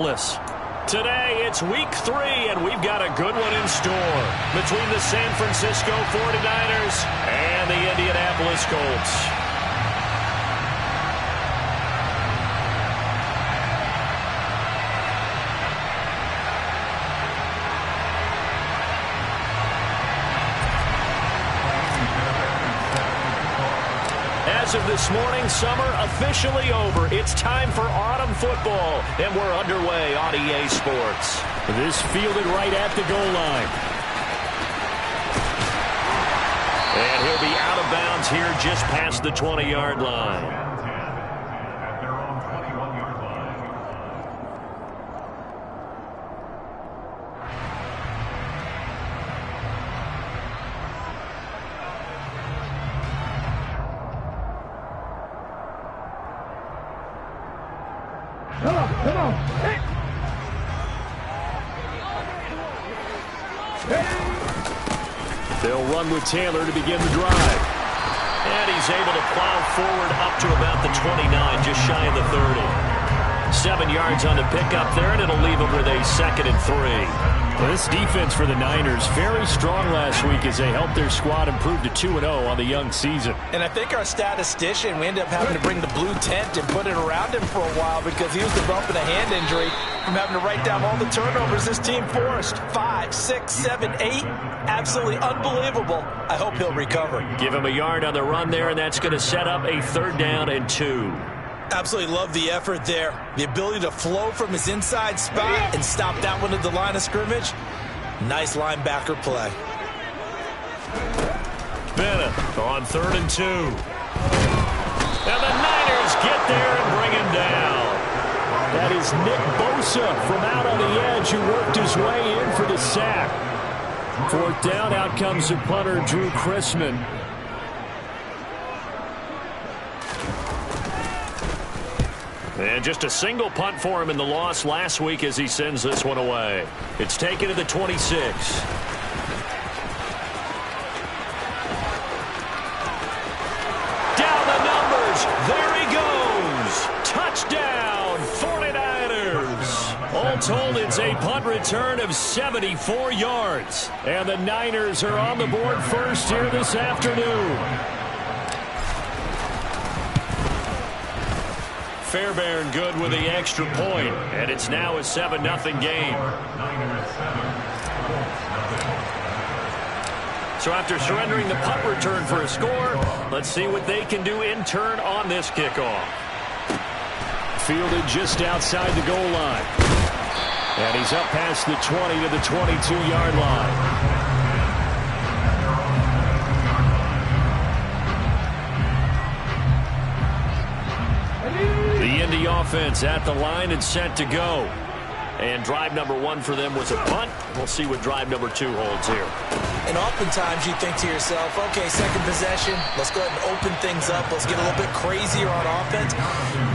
Today, it's week 3, and we've got a good one in store between the San Francisco 49ers and the Indianapolis Colts. As of this morning, summer officially over. It's time for autumn football, and we're underway on EA Sports. This fielded right at the goal line. And he'll be out of bounds here just past the 20-yard line. They'll run with Taylor to begin the drive. And he's able to plow forward up to about the 29, just shy of the 30. 7 yards on the pickup there, and it'll leave him with a 2nd and 3. Well, this defense for the Niners, very strong last week as they helped their squad improve to 2-0 on the young season. And I think our statistician, we ended up having to bring the blue tent and put it around him for a while because he was developing a hand injury from having to write down all the turnovers this team forced. 5, 6, 7, 8. Absolutely unbelievable. I hope he'll recover. Give him a yard on the run there, and that's going to set up a 3rd down and 2. Absolutely love the effort there. The ability to flow from his inside spot and stop that one at the line of scrimmage. Nice linebacker play. Bennett on 3rd and 2. And the Niners get there and bring him down. That is Nick Bosa from out on the edge who worked his way in for the sack. 4th down, out comes the punter, Drew Chrisman. And just a single punt for him in the loss last week as he sends this one away. It's taken to the 26. Down the numbers. There he goes. Touchdown, 49ers. All told, it's a punt return of 74 yards. And the Niners are on the board first here this afternoon. Fairbairn good with the extra point, and it's now a 7-0 game. So after surrendering the punt return for a score, let's see what they can do in turn on this kickoff. Fielded just outside the goal line. And he's up past the 20 to the 22-yard line. The Indy offense at the line and set to go. And drive number 1 for them was a punt. We'll see what drive number 2 holds here. And oftentimes you think to yourself, okay, 2nd possession, let's go ahead and open things up. Let's get a little bit crazier on offense.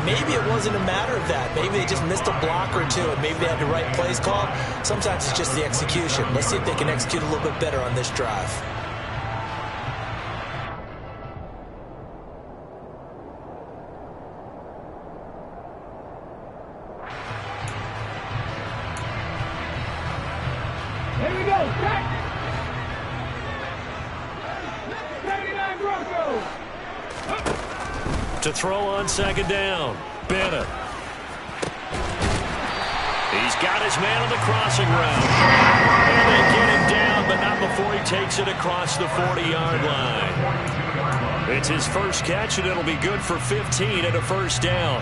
Maybe it wasn't a matter of that. Maybe they just missed a block or two, and maybe they had the right plays called. Sometimes it's just the execution. Let's see if they can execute a little bit better on this drive. To throw on 2nd down, Bennett. He's got his man on the crossing route. And they get him down, but not before he takes it across the 40-yard line. It's his first catch, and it'll be good for 15 and a 1st down.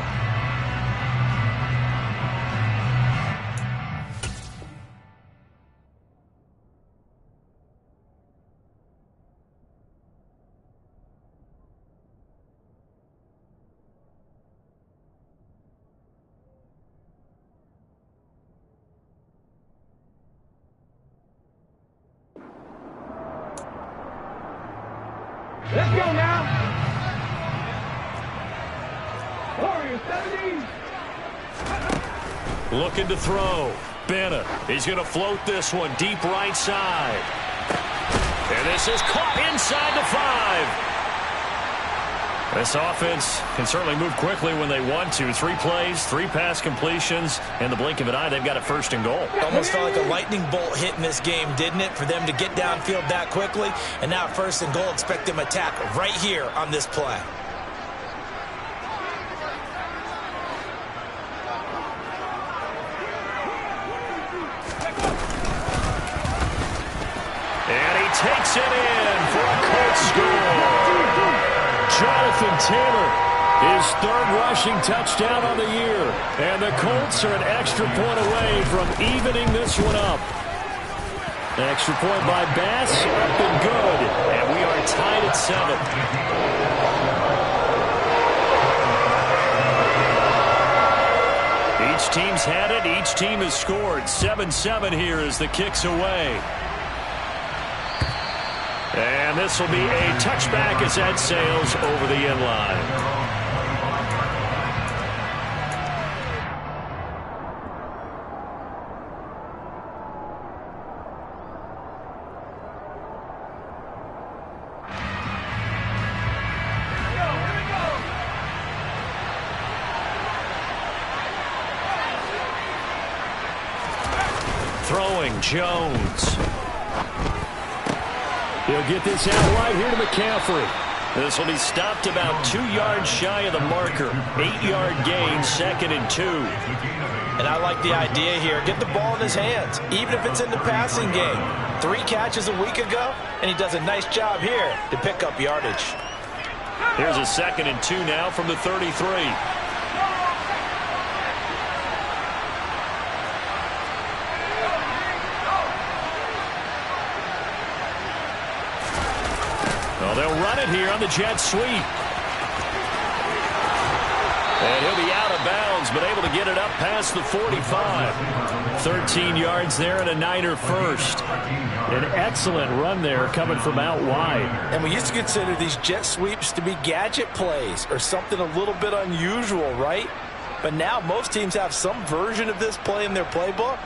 Let's go now. Warriors 70. Looking to throw. Bennett. He's going to float this one deep right side. And this is caught inside the 5. This offense can certainly move quickly when they want to. 3 plays, 3 pass completions. In the blink of an eye, they've got a first and goal. Almost felt like a lightning bolt hit in this game, didn't it? For them to get downfield that quickly. And now first and goal, expect them to attack right here on this play. And he takes it in for a Colts score. Jonathan Taylor, his 3rd rushing touchdown on the year. And the Colts are an extra point away from evening this one up. An extra point by Bass, up and good. And we are tied at 7. Each team's had it. Each team has scored. 7-7 here as the kick's away. And this will be a touchback as that sails over the end line. Throwing Jones. He'll get this out wide here to McCaffrey. This will be stopped about 2 yards shy of the marker. 8-yard gain, 2nd and 2. And I like the idea here. Get the ball in his hands, even if it's in the passing game. 3 catches a week ago, and he does a nice job here to pick up yardage. Here's a 2nd and 2 now from the 33. Well, they'll run it here on the jet sweep. And he'll be out of bounds, but able to get it up past the 45. 13 yards there and a Niner first. An excellent run there coming from out wide. And we used to consider these jet sweeps to be gadget plays or something a little bit unusual, right? But now most teams have some version of this play in their playbook.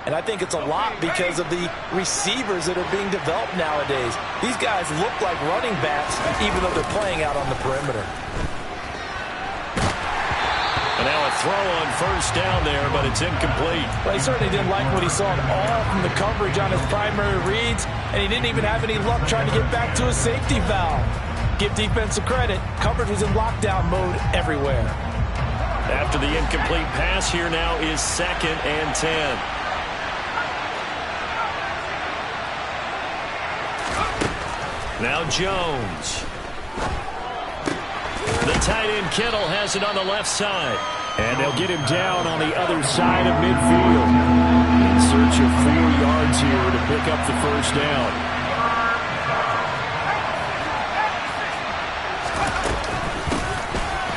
And I think it's a lot because of the receivers that are being developed nowadays. These guys look like running backs even though they're playing out on the perimeter. And now a throw on first down there, but it's incomplete. Well, he certainly didn't like what he saw at all from the coverage on his primary reads, and he didn't even have any luck trying to get back to his safety valve. Give defensive credit. Coverage was in lockdown mode everywhere. After the incomplete pass, here now is 2nd and 10. Now Jones. The tight end Kittle has it on the left side. And they'll get him down on the other side of midfield. In search of 4 yards here to pick up the first down.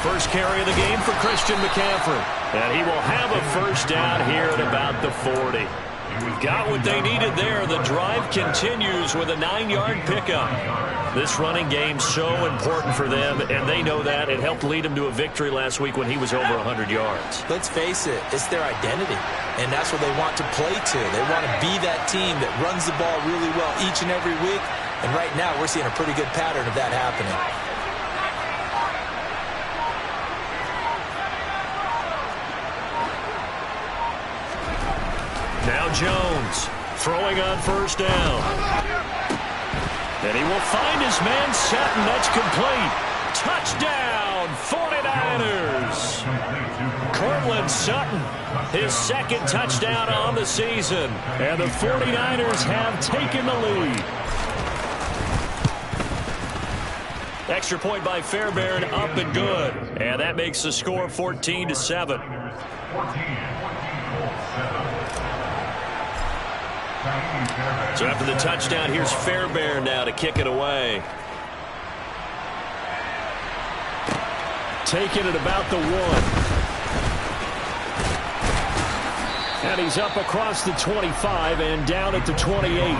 First carry of the game for Christian McCaffrey. And he will have a first down here at about the 40. Got what they needed there. The drive continues with a 9-yard pickup. This running game so important for them, and they know that. It helped lead them to a victory last week when he was over 100 yards. Let's face it, it's their identity, and that's what they want to play to. They want to be that team that runs the ball really well each and every week, and right now we're seeing a pretty good pattern of that happening. Now Jones throwing on first down. And he will find his man Sutton. That's complete. Touchdown, 49ers. Cortland Sutton, his 2nd touchdown on the season. And the 49ers have taken the lead. Extra point by Fairbairn, up and good. And that makes the score 14-7. So after the touchdown, here's Fairbairn now to kick it away. Taking it about the 1. And he's up across the 25 and down at the 28.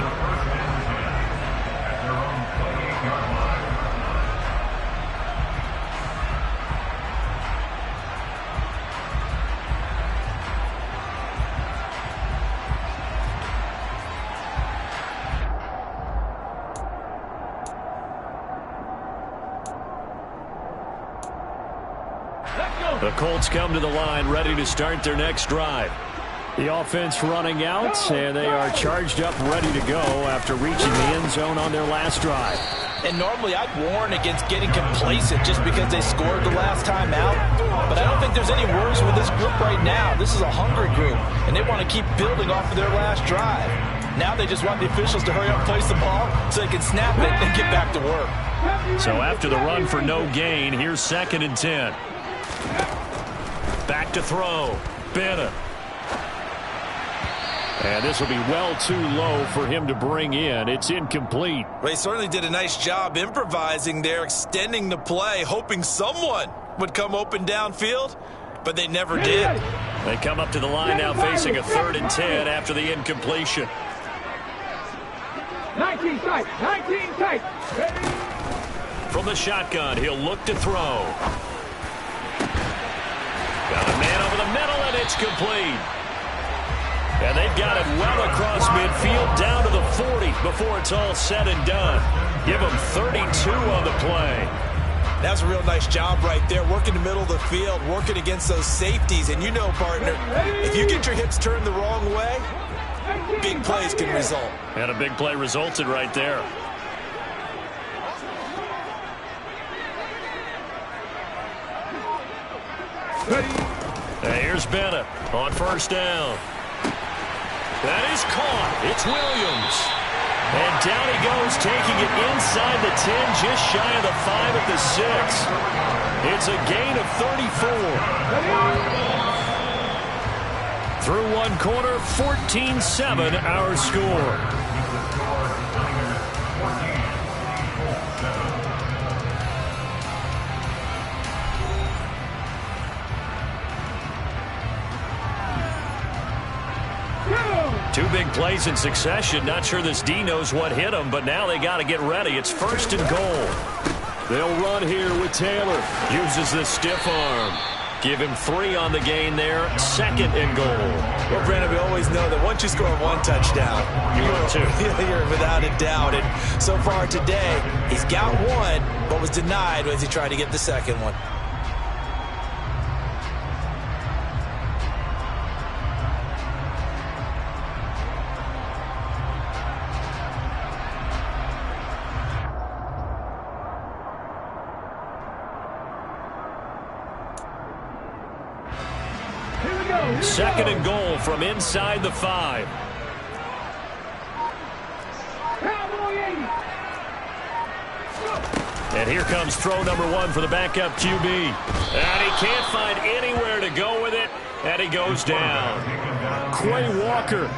The Colts come to the line ready to start their next drive. The offense running out, and they are charged up, ready to go after reaching the end zone on their last drive. And normally I'd warn against getting complacent just because they scored the last time out. But I don't think there's any worries with this group right now. This is a hungry group, and they want to keep building off of their last drive. Now they just want the officials to hurry up and place the ball so they can snap it and get back to work. So after the run for no gain, here's 2nd and 10. Back to throw. Bennett. And this will be well too low for him to bring in. It's incomplete. Well, he certainly did a nice job improvising there, extending the play, hoping someone would come open downfield, but they never did. They come up to the line now facing a 3rd and 10 after the incompletion. 19 tight, 19 tight. From the shotgun, he'll look to throw. Got a man over the middle, and it's complete. And they've got it well across midfield down to the 40 before it's all said and done. Give them 32 on the play. That's a real nice job right there, working the middle of the field, working against those safeties. And you know, partner, if you get your hips turned the wrong way, big plays can result. And a big play resulted right there. And here's Bennett on 1st down. That is caught. It's Williams. And down he goes, taking it inside the 10, just shy of the 5 at the 6. It's a gain of 34. Through one quarter, 14-7 our score. Two big plays in succession. Not sure this D knows what hit him, but now they got to get ready. It's 1st and goal. They'll run here with Taylor. Uses the stiff arm. Give him 3 on the gain there. 2nd and goal. Well, Brandon, we always know that once you score 1 touchdown, you're without a doubt. And so far today, he's got 1, but was denied as he tried to get the 2nd one. Second and goal from inside the 5. And here comes throw number 1 for the backup QB. And he can't find anywhere to go with it. And he goes down. Quay Walker.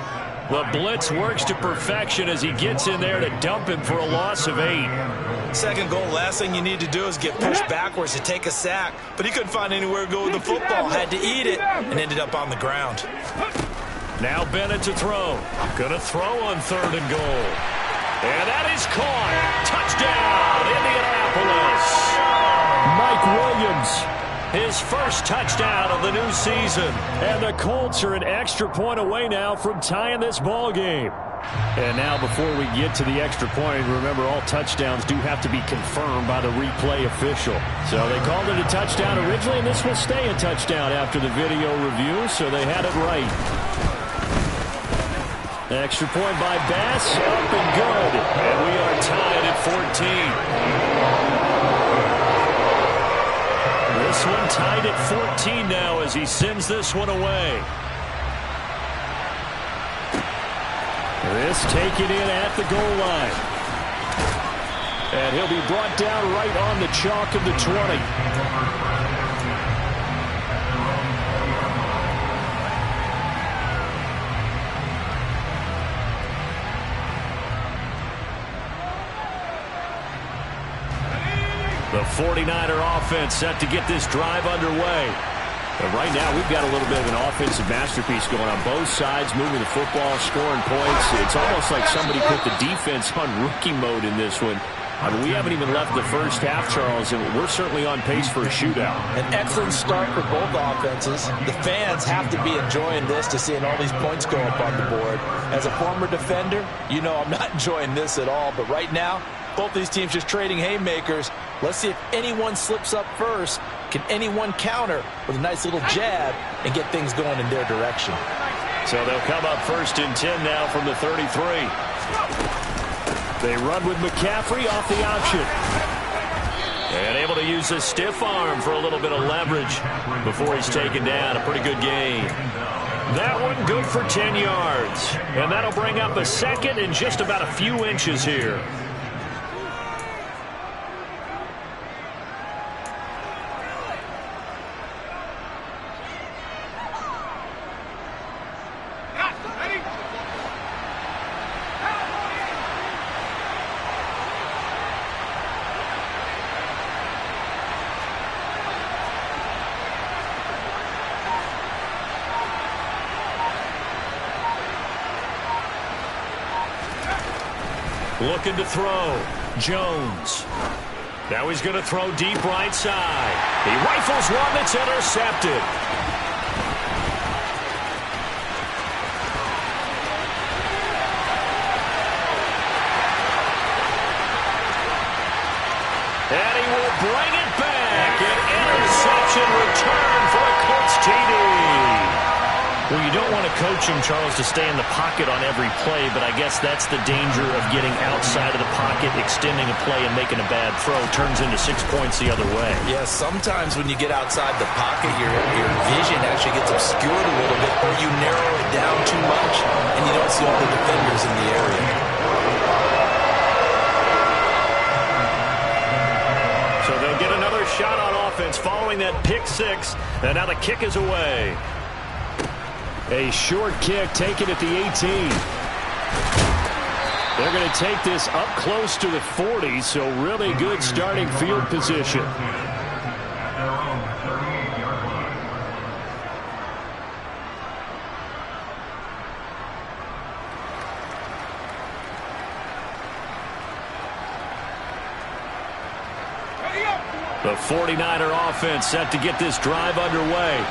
The blitz works to perfection as he gets in there to dump him for a loss of 8. 2nd goal, last thing you need to do is get pushed backwards to take a sack. But he couldn't find anywhere to go with the football. Had to eat it and ended up on the ground. Now Bennett to throw. Gonna throw on 3rd and goal. And that is caught. Touchdown, Indianapolis. Mike Williams. His first touchdown of the new season. And the Colts are an extra point away now from tying this ball game. And now before we get to the extra point, remember all touchdowns do have to be confirmed by the replay official. So they called it a touchdown originally, and this will stay a touchdown after the video review, so they had it right. Extra point by Bass, up and good. And we are tied at 14. This one tied at 14 now as he sends this one away. This taken in at the goal line. And he'll be brought down right on the chalk of the 20. The 49er offense set to get this drive underway. But right now, we've got a little bit of an offensive masterpiece going on both sides, moving the football, scoring points. It's almost like somebody put the defense on rookie mode in this one. I mean, we haven't even left the first half, Charles, and we're certainly on pace for a shootout. An excellent start for both offenses. The fans have to be enjoying this to seeing all these points go up on the board. As a former defender, you know I'm not enjoying this at all. But right now, both these teams just trading haymakers. Let's see if anyone slips up first Can anyone counter with a nice little jab and get things going in their direction? So they'll come up 1st and 10 now from the 33. They run with McCaffrey off the option. And able to use a stiff arm for a little bit of leverage before he's taken down. A pretty good gain. That one good for 10 yards. And that'll bring up a 2nd and just about a few inches here. Looking to throw. Jones. Now he's going to throw deep right side. He rifles one that's intercepted. And he will bring it back. An interception return for a Colts TD. Well, you don't want to coach him, Charles, to stay in the pocket on every play, but I guess that's the danger of getting outside of the pocket, extending a play, and making a bad throw. Turns into 6 points the other way. Yeah, sometimes when you get outside the pocket, your vision actually gets obscured a little bit, or you narrow it down too much, and you don't see all the defenders in the area. So they'll get another shot on offense following that pick 6, and now the kick is away. A short kick taken at the 18. They're going to take this up close to the 40, so really good starting field position. The 49er offense set to get this drive underway.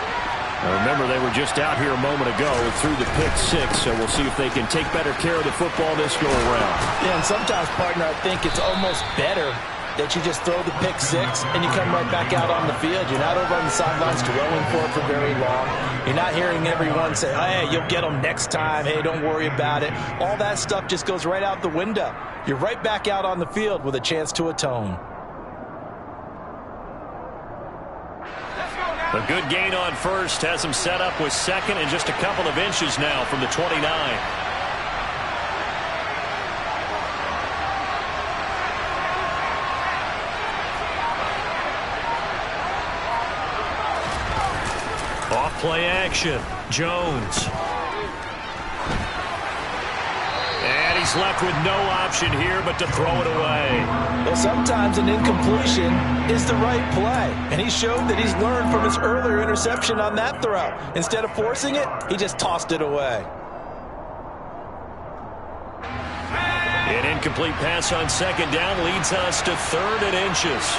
Now remember, they were just out here a moment ago through the pick 6, so we'll see if they can take better care of the football this go around. Yeah, and sometimes, partner, I think it's almost better that you just throw the pick 6 and you come right back out on the field. You're not over on the sidelines dwelling for it for very long. You're not hearing everyone say, hey, you'll get them next time. Hey, don't worry about it. All that stuff just goes right out the window. You're right back out on the field with a chance to atone. A good gain on 1st has him set up with 2nd and just a couple of inches now from the 29. Off play action. Jones. And he's left with no option here but to throw it away. Well, sometimes an incompletion is the right play, and he showed that he's learned from his earlier interception on that throw. Instead of forcing it, he just tossed it away. An incomplete pass on 2nd down leads us to 3rd and inches.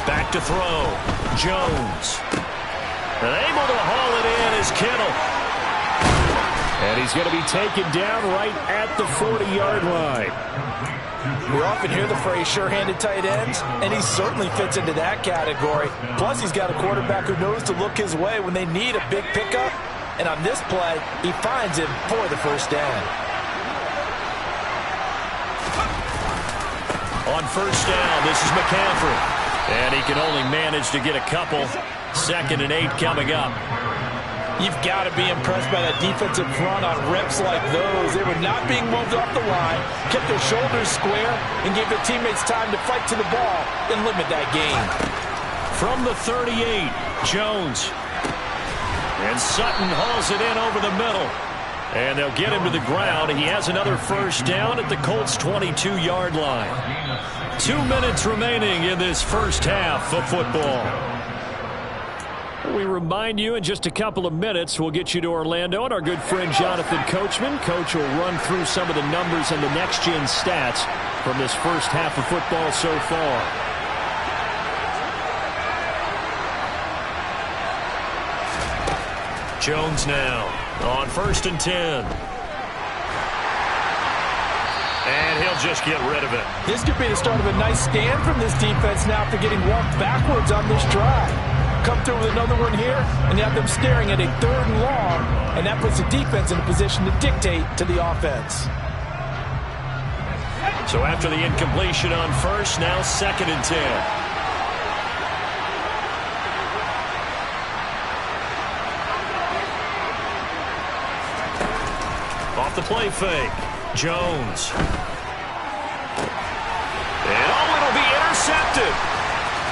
Back to throw. Jones. And able to haul it in is Kittle. And he's going to be taken down right at the 40-yard line. We often hear the phrase sure-handed tight ends, and he certainly fits into that category. Plus, he's got a quarterback who knows to look his way when they need a big pickup. And on this play, he finds him for the 1st down. On 1st down, this is McCaffrey. And he can only manage to get a couple. 2nd and 8 coming up. You've got to be impressed by that defensive front on reps like those. They were not being moved off the line, kept their shoulders square, and gave their teammates time to fight to the ball and limit that gain. From the 38, Jones. And Sutton hauls it in over the middle. And they'll get him to the ground. He has another 1st down at the Colts' 22-yard line. 2 minutes remaining in this 1st half of football. We remind you in just a couple of minutes we'll get you to Orlando and our good friend Jonathan Coachman. Coach will run through some of the numbers and the next-gen stats from this 1st half of football so far. Jones now on 1st and 10. And he'll just get rid of it. This could be the start of a nice stand from this defense now after getting walked backwards on this drive. Come through with another one here, and you have them staring at a 3rd and long, and that puts the defense in a position to dictate to the offense. So after the incompletion on 1st, now 2nd and 10. Off the play fake. Jones. And it'll be intercepted.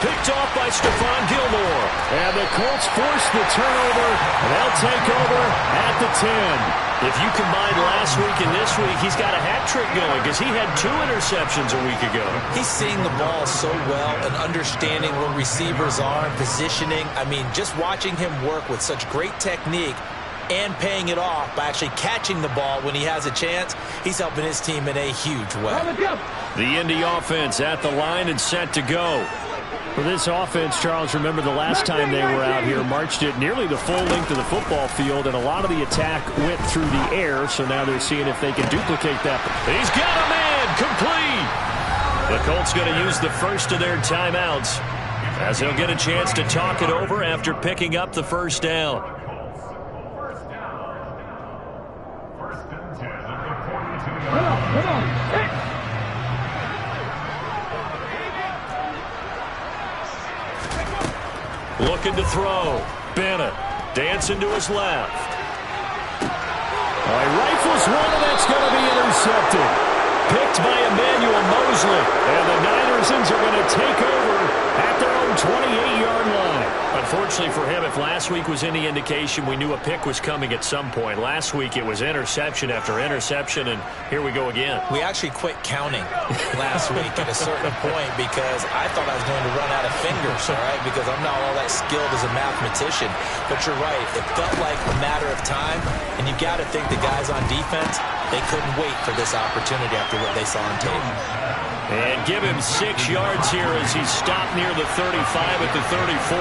Picked off by Stephon Gilmore. And the Colts force the turnover, and they'll take over at the 10. If you combine last week and this week, he's got a hat trick going because he had 2 interceptions a week ago. He's seeing the ball so well and understanding where receivers are and positioning. I mean, just watching him work with such great technique and paying it off by actually catching the ball when he has a chance, he's helping his team in a huge way. The Indy offense at the line and set to go. For this offense, Charles, remember the last time they were out here, marched it nearly the full length of the football field, and a lot of the attack went through the air, so now they're seeing if they can duplicate that. He's got a man complete. The Colts going to use the first of their timeouts as they'll get a chance to talk it over after picking up the 1st down. Looking to throw. Bennett dancing to his left. He rifles one, and that's going to be intercepted. Picked by Emmanuel Mosley. And the Niners are going to take over at their own 28-yard line. Unfortunately for him, if last week was any indication, we knew a pick was coming at some point. Last week it was interception after interception, and here we go again. We actually quit counting last week at a certain point because I thought I was going to run out of fingers, all right, because I'm not all that skilled as a mathematician. But you're right. It felt like a matter of time, and you got to think the guys on defense, they couldn't wait for this opportunity after what they saw on tape. And give him 6 yards here as he's stopped near the 35 at the 34.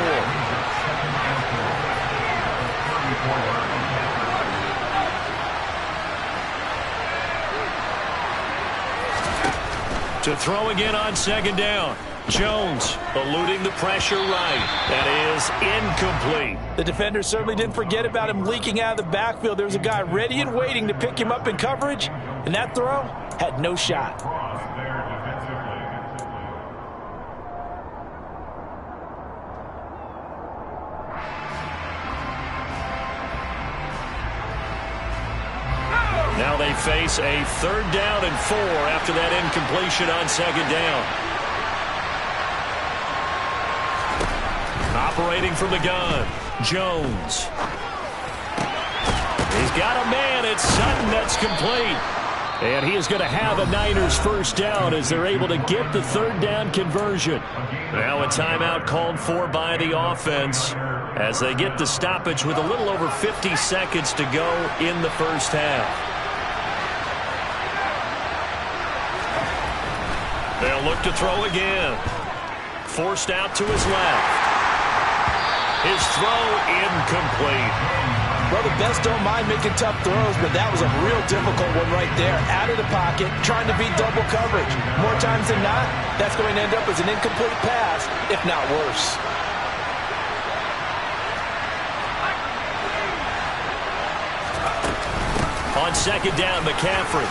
To throw again on 2nd down. Jones eluding the pressure right. That is incomplete. The defender certainly didn't forget about him leaking out of the backfield. There was a guy ready and waiting to pick him up in coverage, and that throw had no shot. Now they face a 3rd down and 4 after that incompletion on 2nd down. Operating from the gun, Jones. He's got a man. It's Sutton. That's complete. And he is going to have a Niners 1st down as they're able to get the 3rd down conversion. Now a timeout called for by the offense as they get the stoppage with a little over 50 seconds to go in the 1st half. They'll look to throw again. Forced out to his left. His throw incomplete. Well, the best don't mind making tough throws, but that was a real difficult one right there. Out of the pocket, trying to beat double coverage. More times than not, that's going to end up as an incomplete pass, if not worse. On 2nd down, McCaffrey.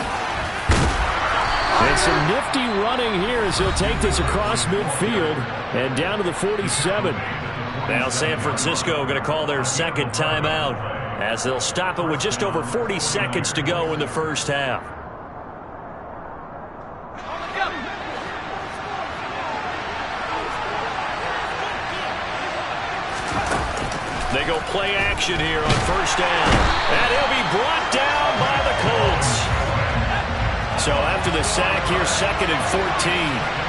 And some nifty running here as he'll take this across midfield and down to the 47. Now San Francisco going to call their 2nd timeout as they'll stop it with just over 40 seconds to go in the 1st half. They go play action here on 1st down. And he'll be brought down by the Colts. So after the sack here, 2nd and 14.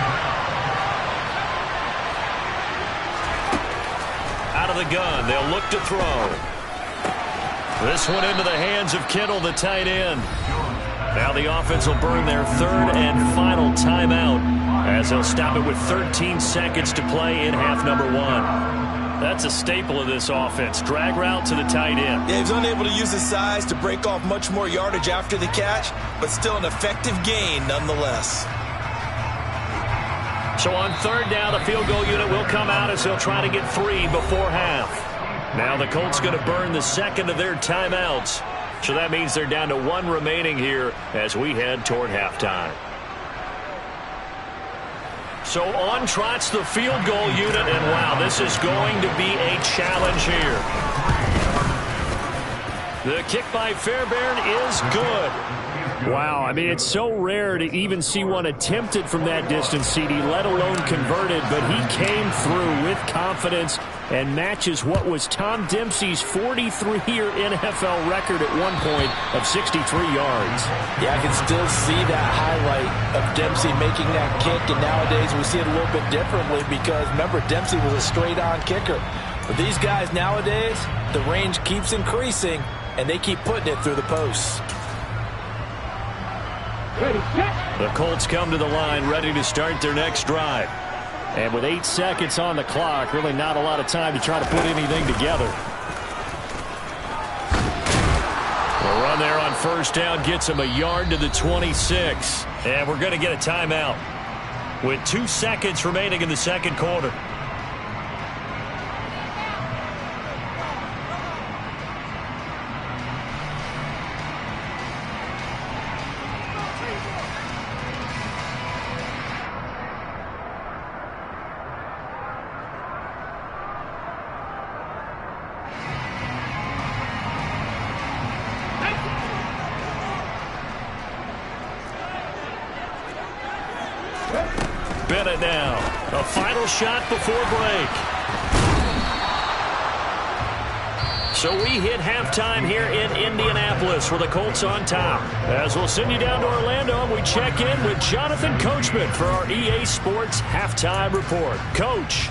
Out of the gun, they'll look to throw. This one into the hands of Kittle, the tight end. Now the offense will burn their 3rd and final timeout as they'll stop it with 13 seconds to play in half number 1. That's a staple of this offense. Drag route to the tight end. Yeah, he was unable to use his size to break off much more yardage after the catch, but still an effective gain nonetheless. So on third down, the field goal unit will come out as they'll try to get 3 before half. Now the Colts going to burn the second of their timeouts. So that means they're down to 1 remaining here as we head toward halftime. So on trots the field goal unit, and wow, this is going to be a challenge here. The kick by Fairbairn is good. Wow, I mean, it's so rare to even see one attempted from that distance, CD, let alone converted, but he came through with confidence and matches what was Tom Dempsey's 43-year NFL record at one point of 63 yards. Yeah, I can still see that highlight of Dempsey making that kick, and nowadays we see it a little bit differently because, remember, Dempsey was a straight-on kicker. But these guys nowadays, the range keeps increasing, and they keep putting it through the posts. The Colts come to the line ready to start their next drive. And with 8 seconds on the clock, really not a lot of time to try to put anything together. The run there on first down gets him a yard to the 26. And we're going to get a timeout with 2 seconds remaining in the second quarter. Bennett now. A final shot before break. So we hit halftime here in Indianapolis with the Colts on top. As we'll send you down to Orlando, and we check in with Jonathan Coachman for our EA Sports Halftime Report. Coach.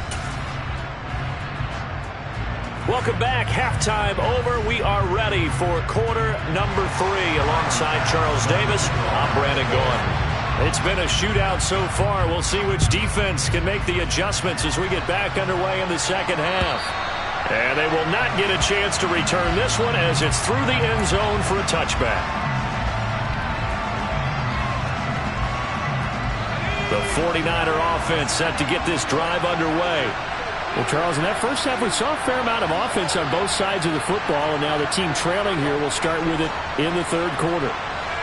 Welcome back. Halftime over. We are ready for quarter number 3. Alongside Charles Davis, I'm Brandon Gaudin. It's been a shootout so far. We'll see which defense can make the adjustments as we get back underway in the second half. And they will not get a chance to return this one as it's through the end zone for a touchback. The 49er offense set to get this drive underway. Well, Charles, in that first half, we saw a fair amount of offense on both sides of the football, and now the team trailing here will start with it in the third quarter.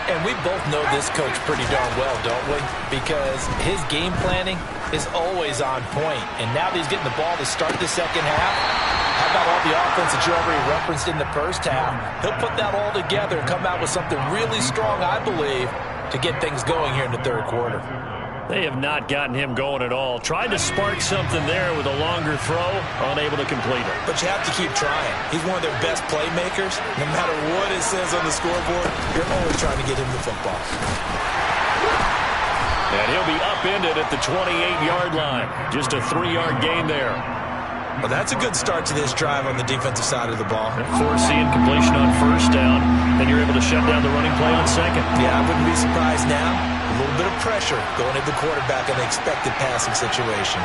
And we both know this coach pretty darn well, don't we? Because his game planning is always on point. And now that he's getting the ball to start the second half, how about all the offense that you already referenced in the first half? He'll put that all together and come out with something really strong, I believe, to get things going here in the third quarter. They have not gotten him going at all. Tried to spark something there with a longer throw, unable to complete it. But you have to keep trying. He's one of their best playmakers. No matter what it says on the scoreboard, you're always trying to get him the football. And he'll be upended at the 28-yard line. Just a 3-yard gain there. Well, that's a good start to this drive on the defensive side of the ball. Forcing completion on first down, then you're able to shut down the running play on second. Yeah, I wouldn't be surprised now. A little bit of pressure going at the quarterback in the expected passing situation.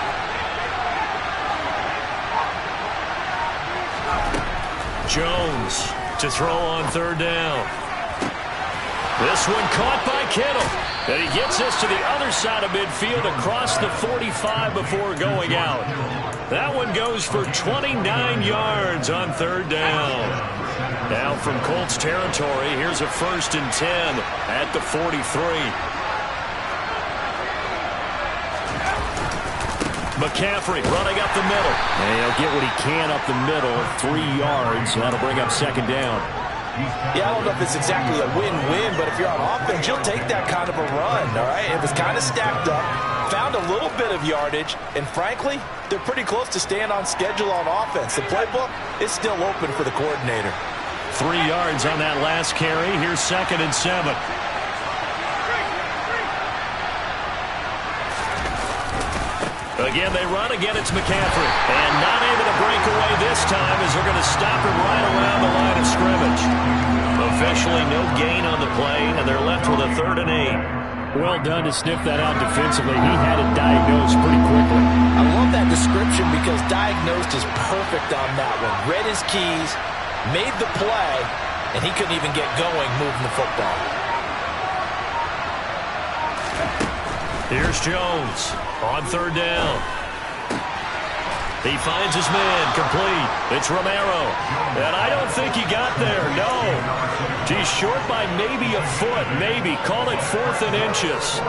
Jones to throw on third down. This one caught by Kittle. And he gets us to the other side of midfield across the 45 before going out. That one goes for 29 yards on third down. Now from Colts territory, here's a 1st and 10 at the 43. McCaffrey running up the middle. And he'll get what he can up the middle, 3 yards. That'll bring up second down. Yeah, I don't know if it's exactly a win-win, but if you're on offense, you'll take that kind of a run, all right? It was kind of stacked up, found a little bit of yardage, and frankly, they're pretty close to staying on schedule on offense. The playbook is still open for the coordinator. 3 yards on that last carry. Here's 2nd and 7. Again, they run. Again, it's McCaffrey. And not able to break away this time as they're going to stop him right around the line of scrimmage. Officially no gain on the play, and they're left with a 3rd and 8. Well done to sniff that out defensively. He had it diagnosed pretty quickly. I love that description because diagnosed is perfect on that one. Read his keys, made the play, and he couldn't even get going moving the football. Here's Jones on third down. He finds his man, complete. It's Romero. And I don't think he got there, no. He's short by maybe a foot, maybe. Call it 4th and inches.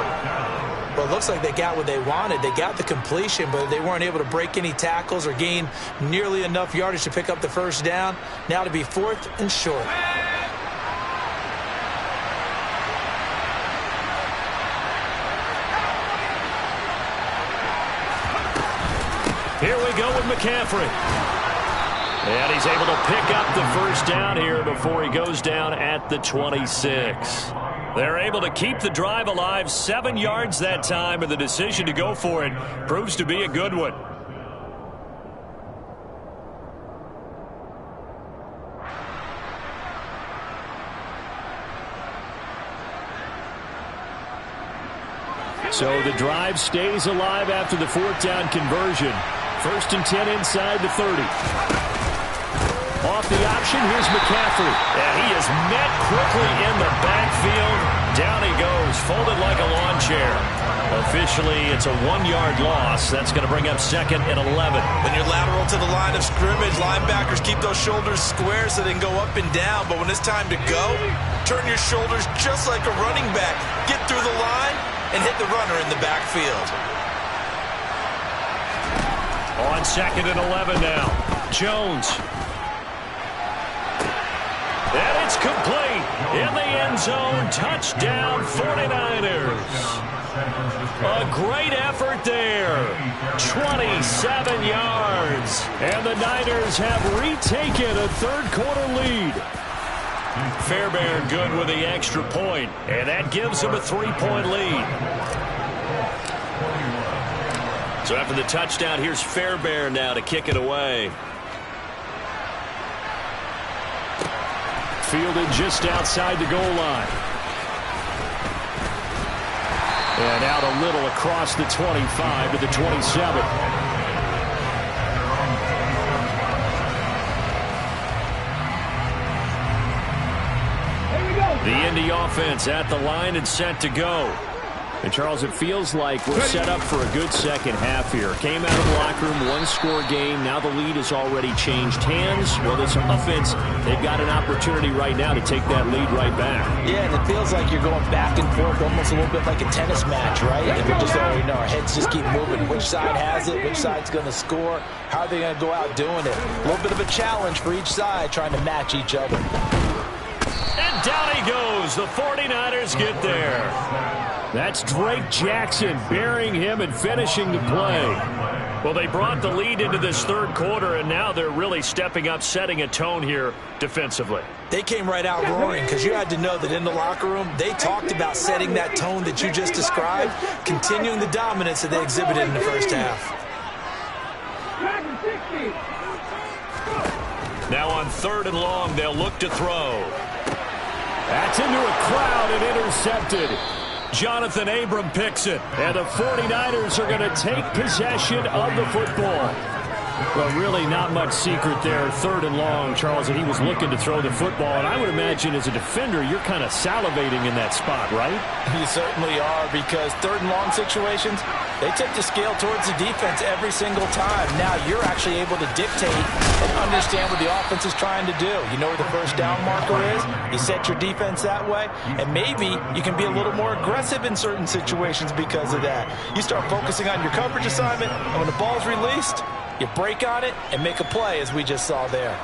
Well, it looks like they got what they wanted. They got the completion, but they weren't able to break any tackles or gain nearly enough yardage to pick up the first down. Now to be 4th and short. Here we go with McCaffrey. And he's able to pick up the first down here before he goes down at the 26. They're able to keep the drive alive, 7 yards that time, and the decision to go for it proves to be a good one. So the drive stays alive after the 4th down conversion. 1st and 10 inside the 30. Off the option, here's McCaffrey. And he is met quickly in the backfield. Down he goes, folded like a lawn chair. Officially, it's a 1-yard loss. That's going to bring up 2nd and 11. When you're lateral to the line of scrimmage, linebackers keep those shoulders square so they can go up and down. But when it's time to go, turn your shoulders just like a running back. Get through the line and hit the runner in the backfield. On 2nd and 11 now. Jones. And it's complete. In the end zone. Touchdown 49ers. A great effort there. 27 yards. And the Niners have retaken a 3rd quarter lead. Fairbairn good with the extra point. And that gives them a 3-point lead. So after the touchdown, here's Fairbairn now to kick it away. Fielded just outside the goal line. And out a little across the 25 to the 27. The Indy offense at the line and set to go. And, Charles, it feels like we're set up for a good second half here. Came out of the locker room, 1-score game. Now the lead has already changed hands. Well, this offense, they've got an opportunity right now to take that lead right back. Yeah, and it feels like you're going back and forth, almost a little bit like a tennis match, right? And we just already know our heads just keep moving. Which side has it? Which side's going to score? How are they going to go out doing it? A little bit of a challenge for each side, trying to match each other. And down he goes. The 49ers get there. That's Drake Jackson burying him and finishing the play. Well, they brought the lead into this 3rd quarter, and now they're really stepping up, setting a tone here defensively. They came right out roaring because you had to know that in the locker room, they talked about setting that tone that you just described, continuing the dominance that they exhibited in the first half. Now on 3rd and long, they'll look to throw. That's into a crowd and intercepted. Jonathan Abram picks it. And the 49ers are going to take possession of the football. Well, really not much secret there. 3rd and long, Charles, and he was looking to throw the football. And I would imagine as a defender, you're kind of salivating in that spot, right? You certainly are, because 3rd and long situations, they tip the scale towards the defense every single time. Now you're actually able to dictate and understand what the offense is trying to do. You know where the first down marker is. You set your defense that way, and maybe you can be a little more aggressive in certain situations because of that. You start focusing on your coverage assignment, and when the ball's released, you break on it and make a play, as we just saw there.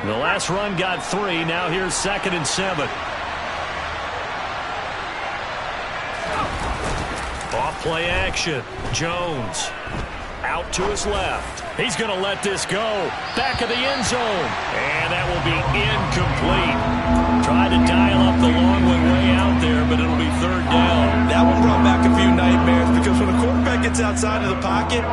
The last run got 3. Now here's 2nd and 7. Off play action. Jones out to his left. He's going to let this go. Back of the end zone. And that will be incomplete. Tried to dial up the long way out there, but it'll be 3rd down. That one brought back a few nightmares, because when a quarterback gets outside of the pocket,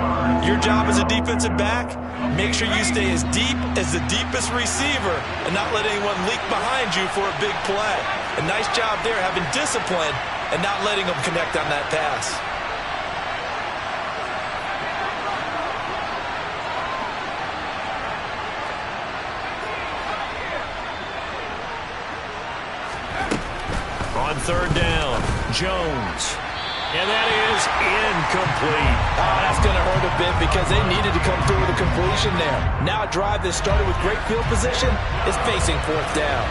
your job as a defensive back, make sure you stay as deep as the deepest receiver and not let anyone leak behind you for a big play. And nice job there, having discipline and not letting them connect on that pass. On third down, Jones. And that is incomplete. Oh, that's going to hurt a bit because they needed to come through with a completion there. Now a drive that started with great field position is facing fourth down.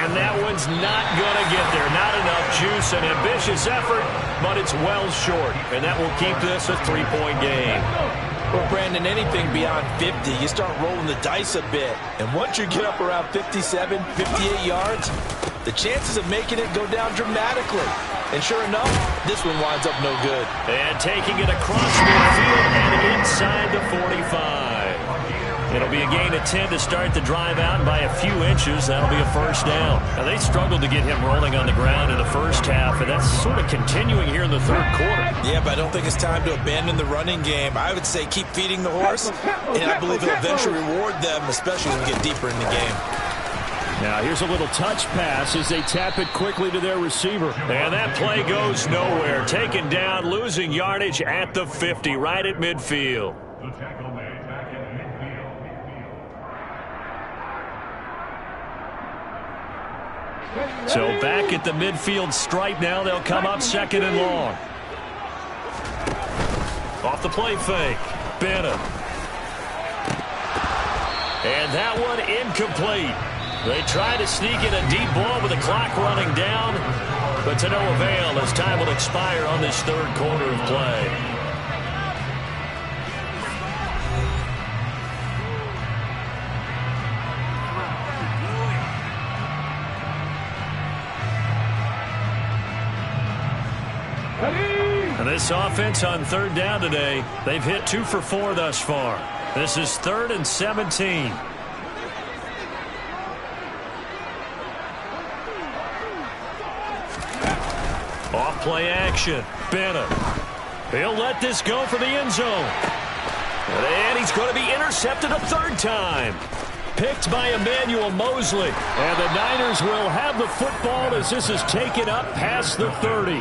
And that one's not going to get there. Not enough juice. An ambitious effort, but it's well short. And that will keep this a 3-point game. Well, Brandon, anything beyond 50, you start rolling the dice a bit. And once you get up around 57, 58 yards, the chances of making it go down dramatically. And sure enough, this one winds up no good. And taking it across midfield and inside the 45. It'll be a gain of 10 to start the drive out, and by a few inches, that'll be a first down. Now, they struggled to get him rolling on the ground in the first half, and that's sort of continuing here in the third quarter. Yeah, but I don't think it's time to abandon the running game. I would say keep feeding the horse, and I believe it'll eventually reward them, especially as we get deeper in the game. Now, here's a little touch pass as they tap it quickly to their receiver. And that play goes nowhere. Taken down, losing yardage at the 50, right at midfield. So back at the midfield stripe now, they'll come up second and long. Off the play fake, Bennett. And that one incomplete. They try to sneak in a deep ball with the clock running down, but to no avail as time will expire on this third quarter of play. And this offense on third down today, they've hit 2 for 4 thus far. This is 3rd and 17. Off play action. Bennett. He'll let this go for the end zone. And he's going to be intercepted a third time. Picked by Emmanuel Mosley. And the Niners will have the football as this is taken up past the 30.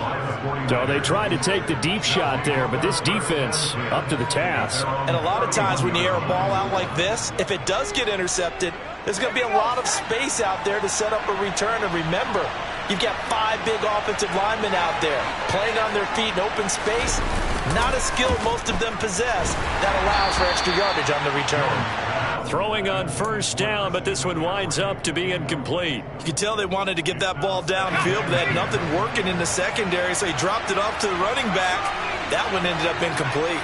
So they tried to take the deep shot there, but this defense up to the task. And a lot of times when you air a ball out like this, if it does get intercepted, there's going to be a lot of space out there to set up a return. And remember, you've got 5 big offensive linemen out there playing on their feet in open space. Not a skill most of them possess that allows for extra yardage on the return. Throwing on first down, but this one winds up to be incomplete. You could tell they wanted to get that ball downfield, but they had nothing working in the secondary, so he dropped it off to the running back. That one ended up incomplete.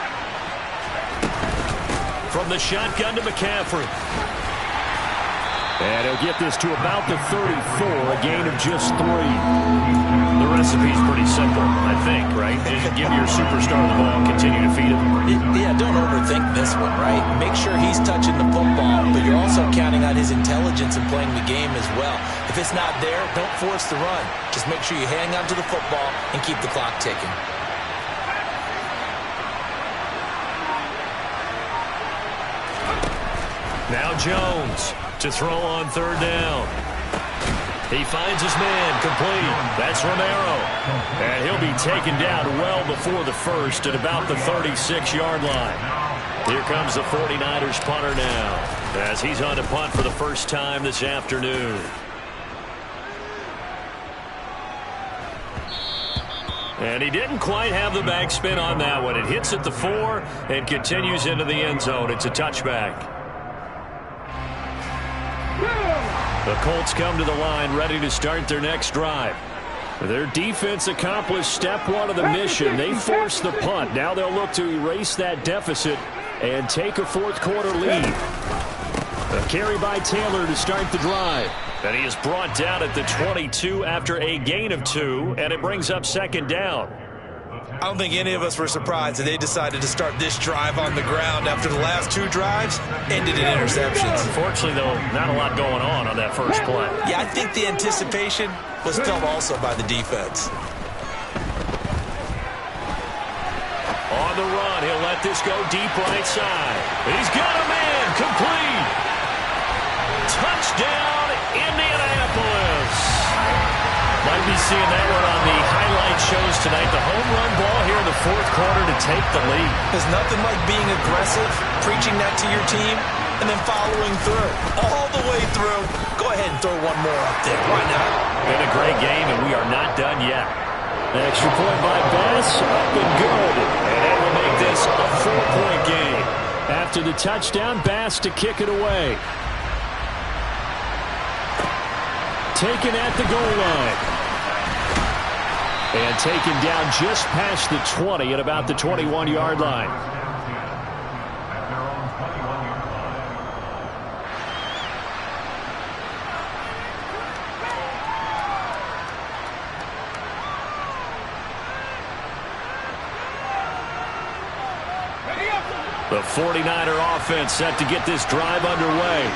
From the shotgun to McCaffrey. And he'll get this to about the 34, a gain of just 3. The recipe's pretty simple, I think, right? Just give your superstar the ball and continue to feed him. Yeah, don't overthink this one, right? Make sure he's touching the football, but you're also counting on his intelligence in playing the game as well. If it's not there, don't force the run. Just make sure you hang on to the football and keep the clock ticking. Now Jones to throw on third down. He finds his man complete. That's Romero. And he'll be taken down well before the first at about the 36-yard line. Here comes the 49ers punter now as he's on to punt for the first time this afternoon. And he didn't quite have the backspin on that one. It hits at the 4 and continues into the end zone. It's a touchback. The Colts come to the line ready to start their next drive. Their defense accomplished step 1 of the mission. They forced the punt. Now they'll look to erase that deficit and take a fourth quarter lead. A carry by Taylor to start the drive. And he is brought down at the 22 after a gain of 2, and it brings up second down. I don't think any of us were surprised that they decided to start this drive on the ground after the last 2 drives ended in interceptions. Unfortunately, though, not a lot going on that first play. Yeah, I think the anticipation was felt also by the defense. On the run, he'll let this go deep right side. He's got a man. Complete. Touchdown, Indianapolis. Might be seeing that one on the highlight shows tonight. The home run ball here in the fourth quarter to take the lead. There's nothing like being aggressive, preaching that to your team, and then following through. All the way through. Go ahead and throw one more up there. Why not? Been a great game, and we are not done yet. Extra point by Bass, up and good. And that will make this a 4-point game. After the touchdown, Bass to kick it away. Taken at the goal line. And taken down just past the 20 at about the 21-yard line. The 49er offense set to get this drive underway.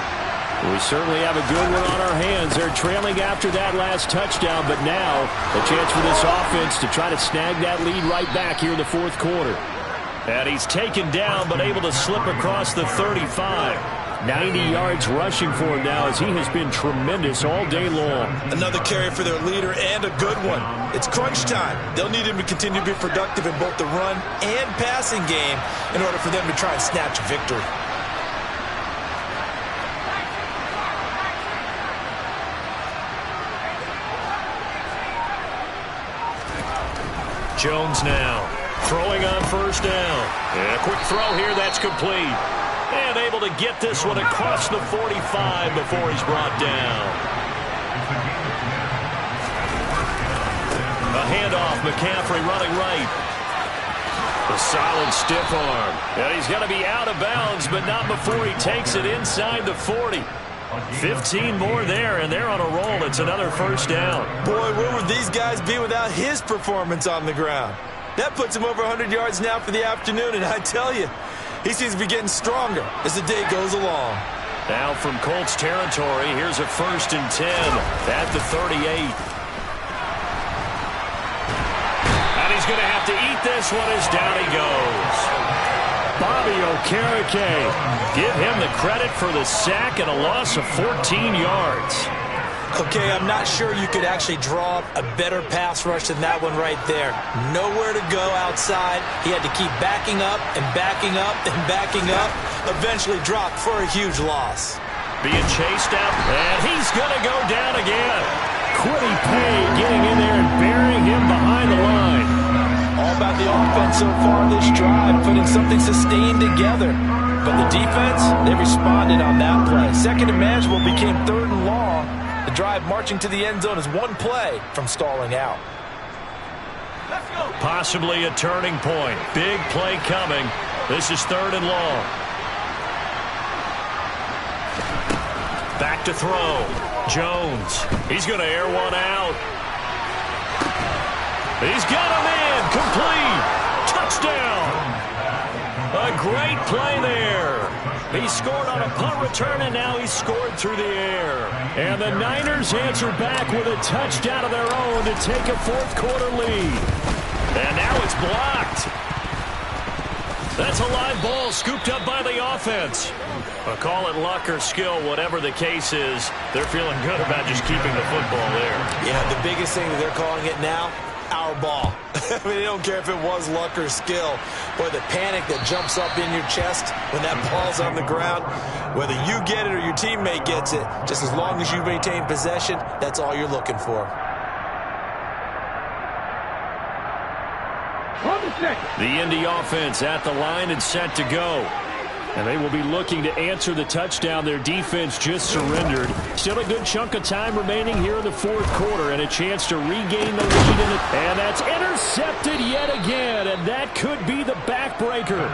We certainly have a good one on our hands. They're trailing after that last touchdown, but now a chance for this offense to try to snag that lead right back here in the fourth quarter. And he's taken down, but able to slip across the 35. 90 yards rushing for him now as he has been tremendous all day long. Another carry for their leader and a good one. It's crunch time. They'll need him to continue to be productive in both the run and passing game in order for them to try and snatch a victory. Jones now throwing on first down. And a quick throw here that's complete. And able to get this one across the 45 before he's brought down. A handoff, McCaffrey running right. A solid stiff arm. And he's going to be out of bounds, but not before he takes it inside the 40. 15 more there, and they're on a roll. It's another first down. Boy, where would these guys be without his performance on the ground? That puts him over 100 yards now for the afternoon, and I tell you, he seems to be getting stronger as the day goes along. Now from Colts territory, here's a 1st and 10 at the 38. And he's going to have to eat this one as down he goes. Bobby Okereke. Give him the credit for the sack and a loss of 14 yards. Okay, I'm not sure you could actually draw up a better pass rush than that one right there. Nowhere to go outside. He had to keep backing up and backing up and backing up. Eventually dropped for a huge loss. Being chased out, and he's going to go down again. Quiddy Pay getting in there and burying him behind the line. All about the offense so far this drive, putting something sustained together. But the defense, they responded on that play. Second and manageable became 3rd and long. The drive marching to the end zone is one play from stalling out. Possibly a turning point. Big play coming. This is 3rd and long. Back to throw. Jones. He's going to air one out. He's got a man. Complete. Touchdown. A great play there. He scored on a punt return, and now he's scored through the air. And the Niners answer back with a touchdown of their own to take a fourth quarter lead. And now it's blocked. That's a live ball scooped up by the offense. Call it luck or skill, whatever the case is. They're feeling good about just keeping the football there. Yeah, the biggest thing that they're calling it now, our ball. I mean, they don't care if it was luck or skill. Boy, the panic that jumps up in your chest when that ball's on the ground, whether you get it or your teammate gets it, just as long as you maintain possession, that's all you're looking for. The Indy offense at the line and set to go. And they will be looking to answer the touchdown their defense just surrendered. Still a good chunk of time remaining here in the fourth quarter and a chance to regain the lead. And that's intercepted yet again. And that could be the backbreaker.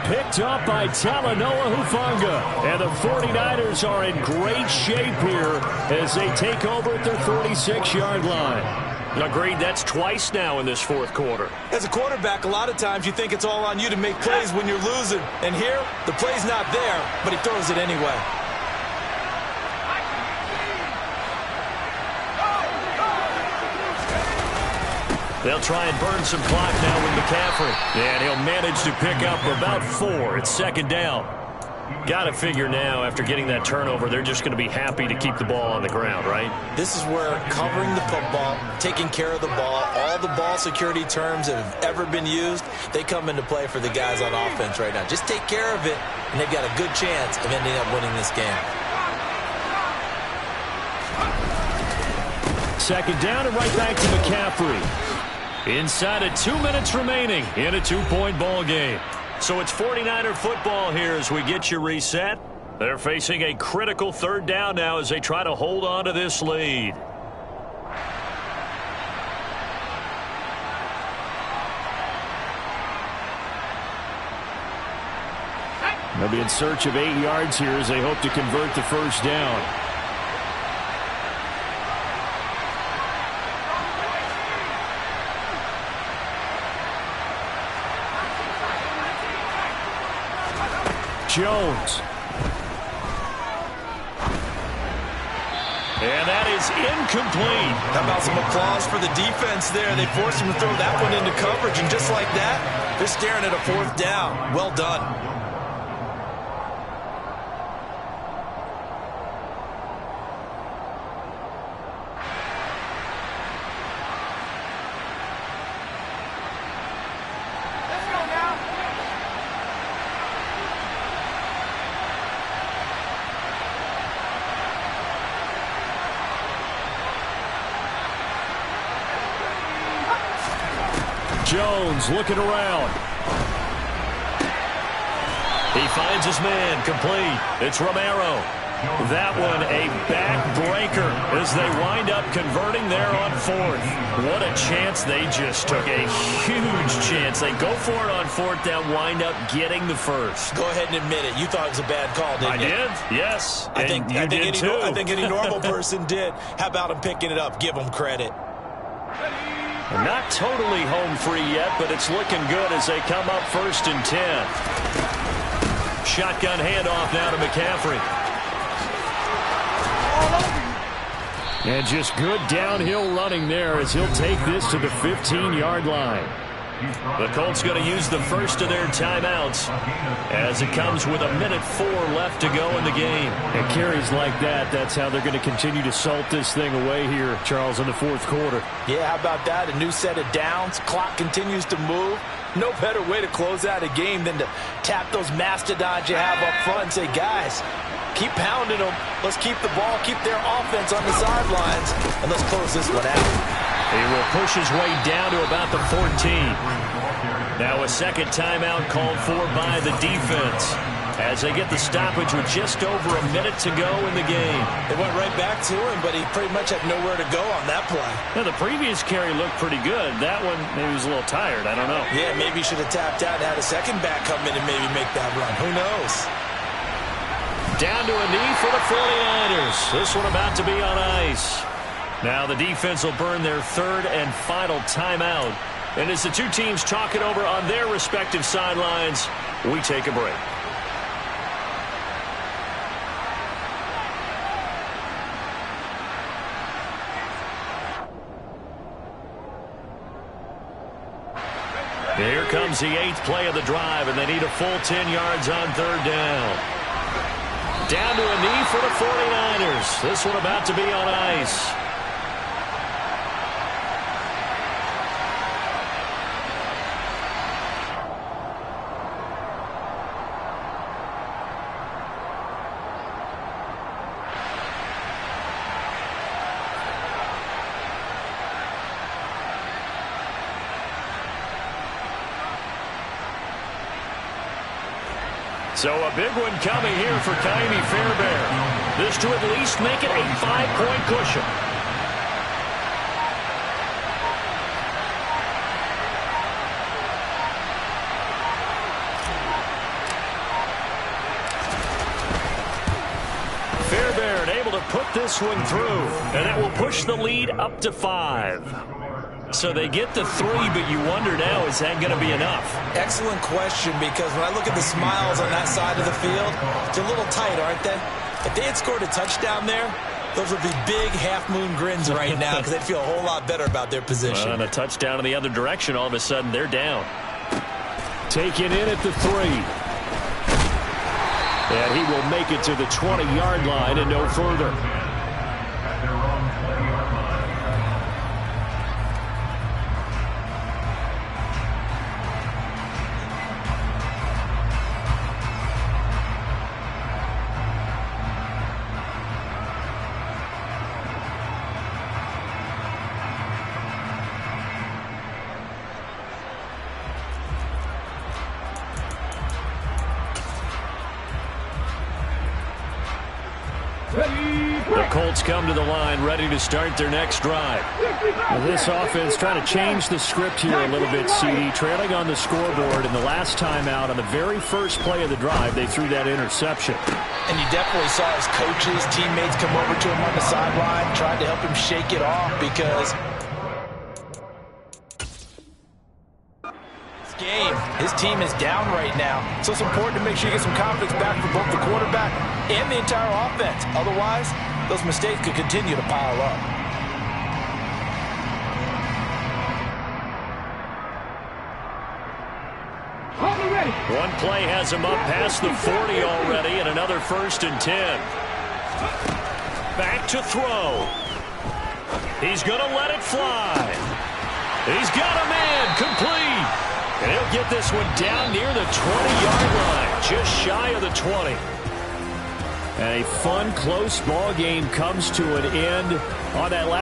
Picked up by Talanoa Hufanga. And the 49ers are in great shape here as they take over at their 36-yard line. Agreed, that's twice now in this fourth quarter. As a quarterback, a lot of times you think it's all on you to make plays when you're losing. And here, the play's not there, but he throws it anyway. They'll try and burn some clock now with McCaffrey. And he'll manage to pick up about 4. It's second down. Got to figure now, after getting that turnover, they're just going to be happy to keep the ball on the ground, right? This is where covering the football, taking care of the ball, all the ball security terms that have ever been used, they come into play for the guys on offense right now. Just take care of it, and they've got a good chance of ending up winning this game. Second down and right back to McCaffrey. Inside of 2 minutes remaining in a 2-point ball game. So it's 49er football here as we get you reset. They're facing a critical third down now as they try to hold on to this lead. They'll be in search of 8 yards here as they hope to convert the first down. Jones. And that is incomplete. How about some applause for the defense there? They forced him to throw that one into coverage, and just like that, they're staring at a 4th down. Well done. Jones looking around. He finds his man, complete. It's Romero. That one a backbreaker as they wind up converting there on 4th. What a chance they just took. A huge chance. They go for it on 4th down, wind up getting the first. Go ahead and admit it. You thought it was a bad call, didn't you? I did, yes. I think any normal person did. How about him picking it up? Give him credit. Not totally home free yet, but it's looking good as they come up 1st and 10. Shotgun handoff now to McCaffrey. And just good downhill running there as he'll take this to the 15-yard line. The Colts going to use the first of their timeouts as it comes with 1:04 left to go in the game. And carries like that, that's how they're going to continue to salt this thing away here, Charles, in the 4th quarter. Yeah, how about that? A new set of downs. Clock continues to move. No better way to close out a game than to tap those mastodons you have up front and say, guys, keep pounding them. Let's keep the ball, keep their offense on the sidelines, and let's close this one out. He will push his way down to about the 14. Now a second timeout called for by the defense as they get the stoppage with just over a minute to go in the game. They went right back to him, but he pretty much had nowhere to go on that play. Now, the previous carry looked pretty good. That one, maybe he was a little tired. I don't know. Yeah, maybe he should have tapped out and had a second back come in and maybe make that run. Who knows? Down to a knee for the 49ers. This one about to be on ice. Now the defense will burn their 3rd and final timeout. And as the two teams talk it over on their respective sidelines, we take a break. Here comes the 8th play of the drive, and they need a full 10 yards on 3rd down. Down to a knee for the 49ers. This one about to be on ice. So a big one coming here for Ka'imi Fairbairn. This to at least make it a 5-point cushion. Fairbairn able to put this one through, and that will push the lead up to 5. So they get the 3, but you wonder now, is that going to be enough? Excellent question, because when I look at the smiles on that side of the field, it's a little tight, aren't they? If they had scored a touchdown there, Those would be big half-moon grins right now because they'd feel a whole lot better about their position. And a touchdown in the other direction, all of a sudden they're down. Taken in at the 3. And he will make it to the 20-yard line and no further. The Colts come to the line, ready to start their next drive. Well, this offense trying to change the script here a little bit, CD. Trailing on the scoreboard, and the last time out on the very first play of the drive, they threw that interception. And you definitely saw his coaches, teammates come over to him on the sideline, tried to help him shake it off because this game, his team is down right now. So it's important to make sure you get some confidence back for both the quarterback and the entire offense. Otherwise, those mistakes could continue to pile up. One play has him up past the 40 already, and another 1st and 10. Back to throw. He's going to let it fly. He's got a man complete. And he'll get this one down near the 20-yard line, just shy of the 20. And a fun, close ball game comes to an end on that last